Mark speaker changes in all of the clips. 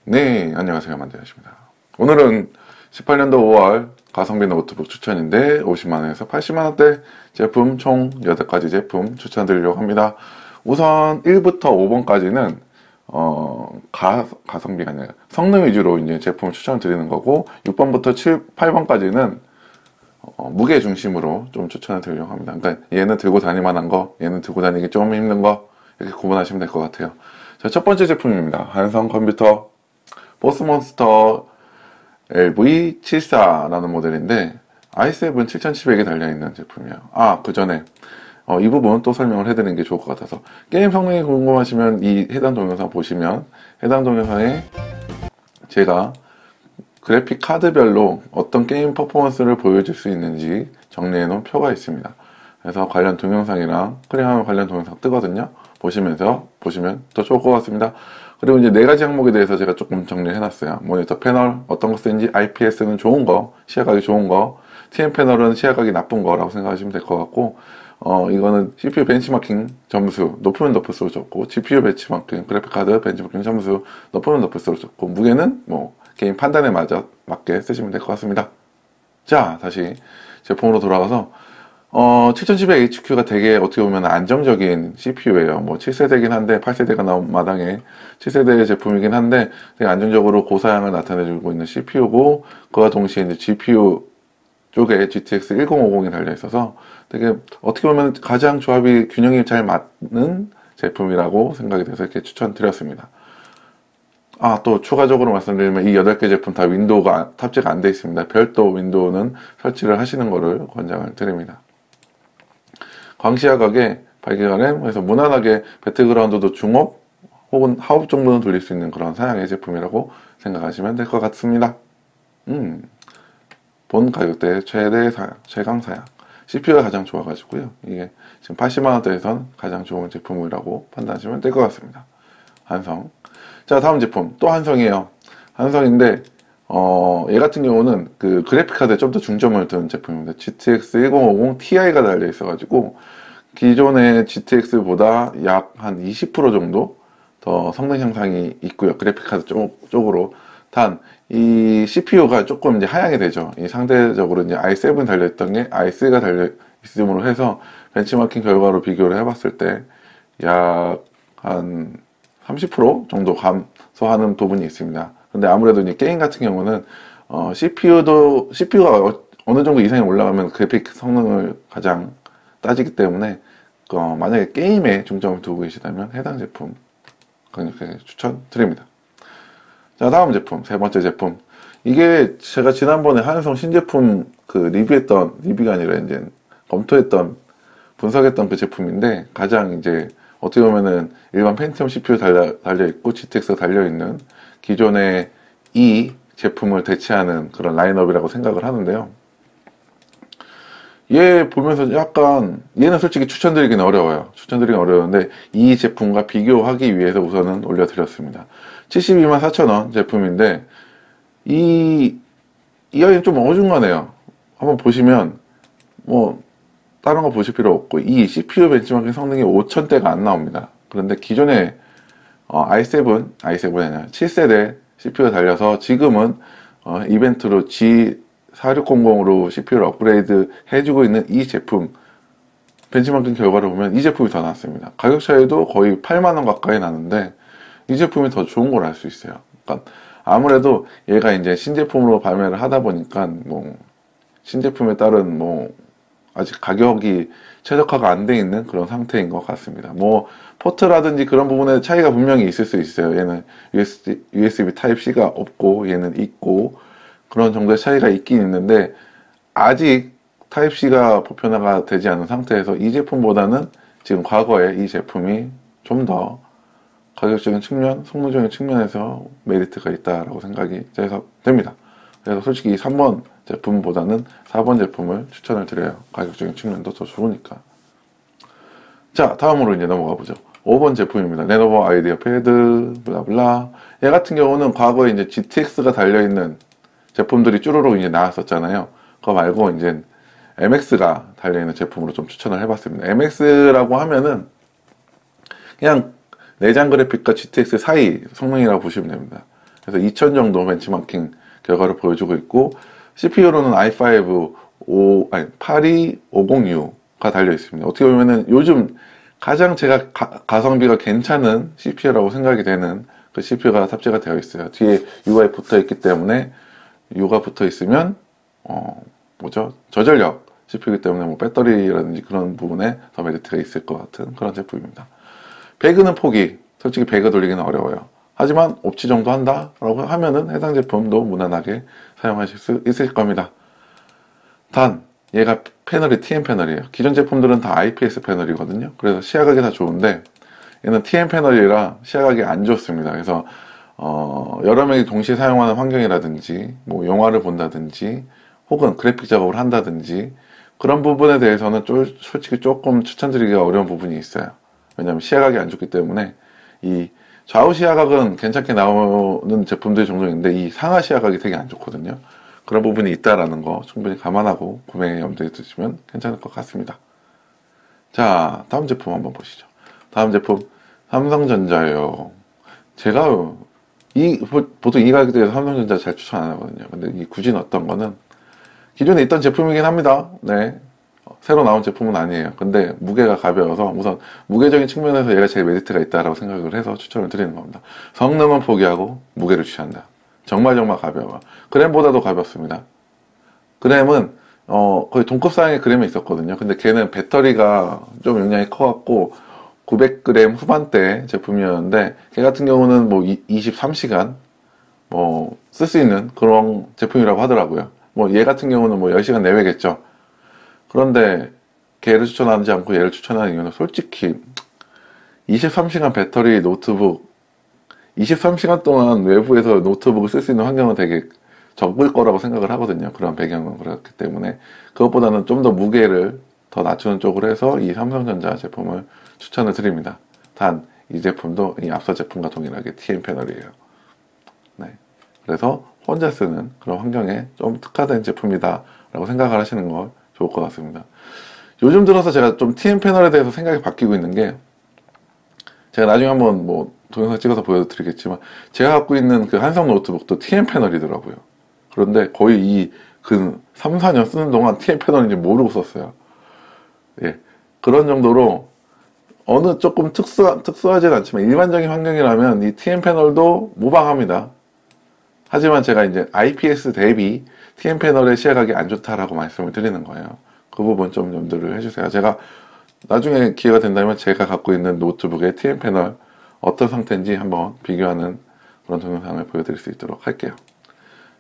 Speaker 1: 네, 안녕하세요. 만대현입니다. 오늘은 18년도 5월 가성비 노트북 추천인데 50만원에서 80만원대 제품 총 8가지 제품 추천드리려고 합니다. 우선 1부터 5번까지는 가성비가 아니라 성능 위주로 이제 제품을 추천드리는 거고 6번부터 8번까지는 무게 중심으로 좀 추천을 드리려고 합니다. 그러니까 얘는 들고 다닐만한 거, 얘는 들고 다니기 좀 힘든 거 이렇게 구분하시면 될 것 같아요. 자, 첫 번째 제품입니다. 한성 컴퓨터 보스몬스터 LV74라는 모델인데 i7 7700이 달려있는 제품이에요. 그 전에 이 부분 또 설명을 해드리는 게 좋을 것 같아서 게임 성능이 궁금하시면 이 해당 동영상 보시면 해당 동영상에 제가 그래픽 카드별로 어떤 게임 퍼포먼스를 보여줄 수 있는지 정리해 놓은 표가 있습니다. 그래서 관련 동영상이랑 클릭하면 관련 동영상 뜨거든요. 보시면 더 좋을 것 같습니다. 그리고 이제 4가지 항목에 대해서 제가 조금 정리를 해놨어요. 모니터 패널, 어떤 거 쓰는지, IPS는 좋은 거, 시야각이 좋은 거, TN 패널은 시야각이 나쁜 거라고 생각하시면 될 것 같고, 이거는 CPU 벤치마킹 점수, 높으면 높을수록 좋고, GPU 벤치마킹, 그래픽카드 벤치마킹 점수, 높으면 높을수록 좋고, 무게는 뭐, 개인 판단에 맞게 쓰시면 될 것 같습니다. 자, 다시 제품으로 돌아가서, 7700HQ가 되게 어떻게 보면 안정적인 CPU예요. 뭐 7세대긴 한데 8세대가 나온 마당에 7세대 제품이긴 한데 되게 안정적으로 고사양을 나타내주고 있는 CPU고 그와 동시에 이제 GPU 쪽에 GTX 1050이 달려 있어서 되게 어떻게 보면 가장 조합이 균형이 잘 맞는 제품이라고 생각이 돼서 이렇게 추천드렸습니다. 또 추가적으로 말씀드리면 이 8개 제품 다 윈도우가 탑재가 안 되어 있습니다. 별도 윈도우는 설치를 하시는 것을 권장을 드립니다. 광시야각에 8기가 램, 그래서 무난하게 배틀그라운드도 중업 혹은 하업 정도는 돌릴 수 있는 그런 사양의 제품이라고 생각하시면 될 것 같습니다. 본 가격대 최대 사양, 최강 사양. CPU가 가장 좋아가지고요. 이게 지금 80만원대에선 가장 좋은 제품이라고 판단하시면 될 것 같습니다. 한성. 자, 다음 제품. 또 한성이에요. 한성인데, 얘 같은 경우는 그 그래픽카드에 좀 더 중점을 둔 제품입니다. GTX 1050 Ti가 달려 있어가지고 기존의 GTX보다 약 한 20% 정도 더 성능 향상이 있고요. 그래픽카드 쪽으로. 단, 이 CPU가 조금 이제 하향이 되죠. 이 상대적으로 이제 i7 달려있던 게 i3가 달려있음으로 해서 벤치마킹 결과로 비교를 해봤을 때 약 한 30% 정도 감소하는 부분이 있습니다. 근데 아무래도 이제 게임 같은 경우는 CPU가 어느 정도 이상이 올라가면 그래픽 성능을 가장 따지기 때문에 만약에 게임에 중점을 두고 계시다면 해당 제품 강력하게 추천드립니다. 자, 다음 제품, 세 번째 제품. 이게 제가 지난번에 한성 신제품 리뷰가 아니라 이제 검토했던 분석했던 그 제품인데 가장 이제 어떻게 보면은 일반 펜티엄 CPU 달려있고 GTX가 달려있는 기존의 이 제품을 대체하는 그런 라인업이라고 생각을 하는데요. 얘 보면서 약간 얘는 솔직히 추천드리기는 어려워요. 추천드리기는 어려운데 이 제품과 비교하기 위해서 우선은 올려드렸습니다. 724,000원 제품인데 이 아이는 좀 어중간해요. 한번 보시면 뭐 다른 거 보실 필요 없고 이 CPU 벤치마킹 성능이 5000대가 안 나옵니다. 그런데 기존에 i7이 아니라 7세대 CPU가 달려서 지금은 이벤트로 G4600으로 CPU를 업그레이드 해주고 있는 이 제품 벤치마킹 결과를 보면 이 제품이 더 낫습니다. 가격 차이도 거의 8만원 가까이 나는데 이 제품이 더 좋은 걸 알 수 있어요. 그러니까 아무래도 얘가 이제 신제품으로 발매를 하다 보니까 뭐 신제품에 따른 뭐 아직 가격이 최적화가 안 돼 있는 그런 상태인 것 같습니다. 뭐 포트라든지 그런 부분에 차이가 분명히 있을 수 있어요. 얘는 USB Type-C가 없고 얘는 있고 그런 정도의 차이가 있긴 있는데 아직 Type-C가 보편화가 되지 않은 상태에서 이 제품보다는 지금 과거에 이 제품이 좀 더 가격적인 측면, 성능적인 측면에서 메리트가 있다라고 생각이 됩니다. 그래서 솔직히 3번 제품보다는 4번 제품을 추천을 드려요. 가격적인 측면도 더 좋으니까. 자, 다음으로 이제 넘어가 보죠. 5번 제품입니다. 레노버 아이디어 패드, 블라블라. 얘 같은 경우는 과거에 이제 GTX가 달려있는 제품들이 쭈루룩 이제 나왔었잖아요. 그거 말고 이제 MX가 달려있는 제품으로 좀 추천을 해봤습니다. MX라고 하면은 그냥 내장 그래픽과 GTX 사이 성능이라고 보시면 됩니다. 그래서 2000 정도 벤치마킹 결과를 보여주고 있고, CPU로는 i5 8250U가 달려 있습니다. 어떻게 보면은 요즘 가장 제가 가성비가 괜찮은 CPU라고 생각이 되는 그 CPU가 탑재가 되어 있어요. 뒤에 U가 붙어 있기 때문에, U가 붙어 있으면 저전력 CPU이기 때문에 뭐 배터리라든지 그런 부분에 더 메리트가 있을 것 같은 그런 제품입니다. 배그는 포기. 솔직히 배그 돌리기는 어려워요. 하지만 옵치 정도 한다라고 하면은 해당 제품도 무난하게 사용하실 수 있을 겁니다. 단 얘가 패널이 TN 패널이에요. 기존 제품들은 다 IPS 패널이거든요. 그래서 시야각이 다 좋은데 얘는 TN 패널이라 시야각이 안 좋습니다. 그래서 여러 명이 동시에 사용하는 환경이라든지 뭐 영화를 본다든지 혹은 그래픽 작업을 한다든지 그런 부분에 대해서는 솔직히 조금 추천드리기가 어려운 부분이 있어요. 왜냐하면 시야각이 안 좋기 때문에. 이 좌우 시야각은 괜찮게 나오는 제품들이 종종 있는데 이 상하 시야각이 되게 안 좋거든요. 그런 부분이 있다라는 거 충분히 감안하고 구매 염두에 두시면 괜찮을 것 같습니다. 자, 다음 제품 한번 보시죠. 다음 제품 삼성전자예요. 제가 보통 이 가격대에서 삼성전자 잘 추천 안 하거든요. 근데 이 굳이 넣었던 거는 기존에 있던 제품이긴 합니다. 네, 새로 나온 제품은 아니에요. 근데 무게가 가벼워서 우선 무게적인 측면에서 얘가 제일 메리트가 있다라고 생각을 해서 추천을 드리는 겁니다. 성능은 포기하고 무게를 취한다. 정말 가벼워. 그램보다도 가볍습니다. 그램은 거의 동급 사양의 그램이 있었거든요. 근데 걔는 배터리가 좀 용량이 커갖고 900g 후반대 제품이었는데 걔 같은 경우는 뭐 23시간 뭐 쓸 수 있는 그런 제품이라고 하더라고요. 뭐 얘 같은 경우는 뭐 10시간 내외겠죠. 그런데 걔를 추천하지 않고 얘를 추천하는 이유는 솔직히 23시간 배터리 노트북 23시간 동안 외부에서 노트북을 쓸 수 있는 환경은 되게 적을 거라고 생각을 하거든요. 그런 배경은 그렇기 때문에 그것보다는 좀 더 무게를 더 낮추는 쪽으로 해서 이 삼성전자 제품을 추천을 드립니다. 단 이 제품도 이 앞서 제품과 동일하게 TN 패널이에요. 네. 그래서 혼자 쓰는 그런 환경에 좀 특화된 제품이다 라고 생각을 하시는 걸 좋을 것 같습니다. 요즘 들어서 제가 좀 TN 패널에 대해서 생각이 바뀌고 있는 게, 제가 나중에 한번 뭐 동영상 찍어서 보여드리겠지만 제가 갖고 있는 그 한성 노트북도 TN 패널이더라고요. 그런데 거의 이 그 3, 4년 쓰는 동안 TN 패널인지 모르고 썼어요. 예, 그런 정도로 어느 조금 특수하진 않지만 일반적인 환경이라면 이 TN 패널도 무방합니다. 하지만 제가 이제 IPS 대비 TN 패널의 시야각이 안 좋다라고 말씀을 드리는 거예요. 그 부분 좀 염두를 해주세요. 제가 나중에 기회가 된다면 제가 갖고 있는 노트북의 TN 패널 어떤 상태인지 한번 비교하는 그런 동영상을 보여드릴 수 있도록 할게요.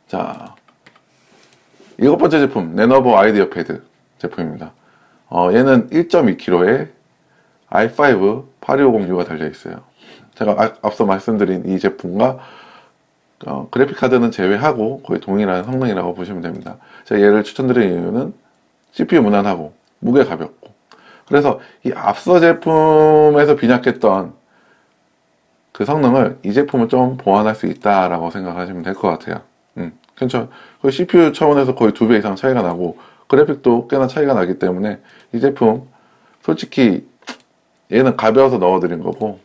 Speaker 1: 자, 7번째 제품 레노버 아이디어 패드 제품입니다. 얘는 1.2kg에 i5 8250U가 달려있어요. 제가 앞서 말씀드린 이 제품과 그래픽카드는 제외하고 거의 동일한 성능이라고 보시면 됩니다. 제가 얘를 추천드리는 이유는 CPU 무난하고 무게 가볍고, 그래서 이 앞서 제품에서 빈약했던 그 성능을 이 제품은 좀 보완할 수 있다라고 생각하시면 될 것 같아요. 괜찮죠? CPU 차원에서 거의 2배 이상 차이가 나고 그래픽도 꽤나 차이가 나기 때문에 이 제품 솔직히 얘는 가벼워서 넣어드린 거고,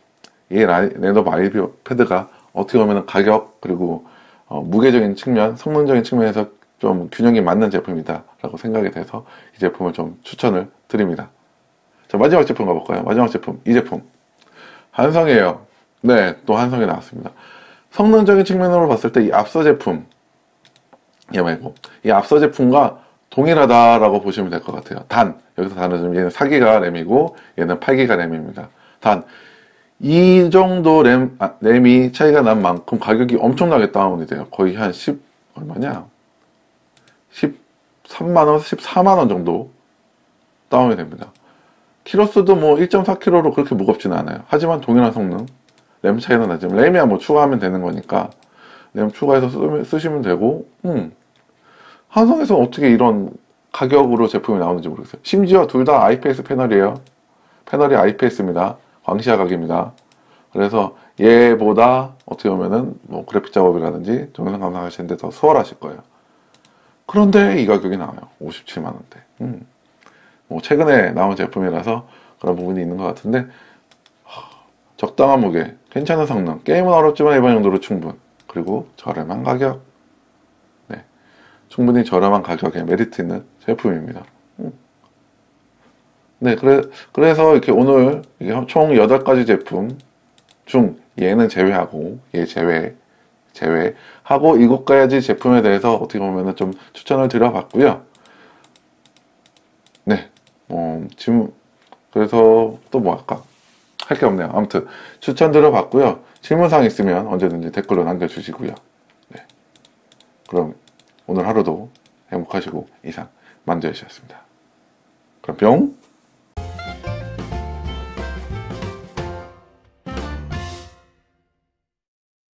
Speaker 1: 얘 레노버 아이디어 패드가 어떻게 보면 가격 그리고 무게적인 측면, 성능적인 측면에서 좀 균형이 맞는 제품이다 라고 생각이 돼서 이 제품을 좀 추천을 드립니다. 자, 마지막 제품 가볼까요? 마지막 제품, 이 제품 한성이에요. 네, 또 한성이 나왔습니다. 성능적인 측면으로 봤을 때 이 앞서 제품, 얘 말고 이 앞서 제품과 동일하다라고 보시면 될 것 같아요. 단, 여기서 단은 좀, 얘는 4기가 램이고 얘는 8기가 램입니다. 단, 이 정도 램이 차이가 난 만큼 가격이 엄청나게 다운이 돼요. 거의 한 얼마냐? 13만원, 14만원 정도 다운이 됩니다. 키로수도 뭐 1.4kg로 그렇게 무겁지는 않아요. 하지만 동일한 성능, 램 차이는 나지만 램이야 뭐 추가하면 되는 거니까 램 추가해서 쓰시면 되고, 한성에서 어떻게 이런 가격으로 제품이 나오는지 모르겠어요. 심지어 둘 다 IPS 패널이에요. 패널이 IPS입니다. 광시야각입니다. 그래서 얘보다 어떻게 보면은 뭐 그래픽 작업이라든지 동영상 감상하시는데 더 수월하실 거예요. 그런데 이 가격이 나와요. 57만원대. 뭐 최근에 나온 제품이라서 그런 부분이 있는 것 같은데, 적당한 무게, 괜찮은 성능, 게임은 어렵지만 일반 용도로 충분. 그리고 저렴한 가격. 네, 충분히 저렴한 가격에 메리트 있는 제품입니다. 네, 그래서 이렇게 오늘 이게 총 8가지 제품 중 얘는 제외하고, 얘 제외하고 7가지 제품에 대해서 어떻게 보면 좀 추천을 드려봤고요. 네, 지금, 그래서 또 뭐 할까? 할 게 없네요. 아무튼 추천드려봤고요. 질문사항 있으면 언제든지 댓글로 남겨주시고요. 네, 그럼 오늘 하루도 행복하시고 이상 만두여씨였습니다. 그럼 뿅!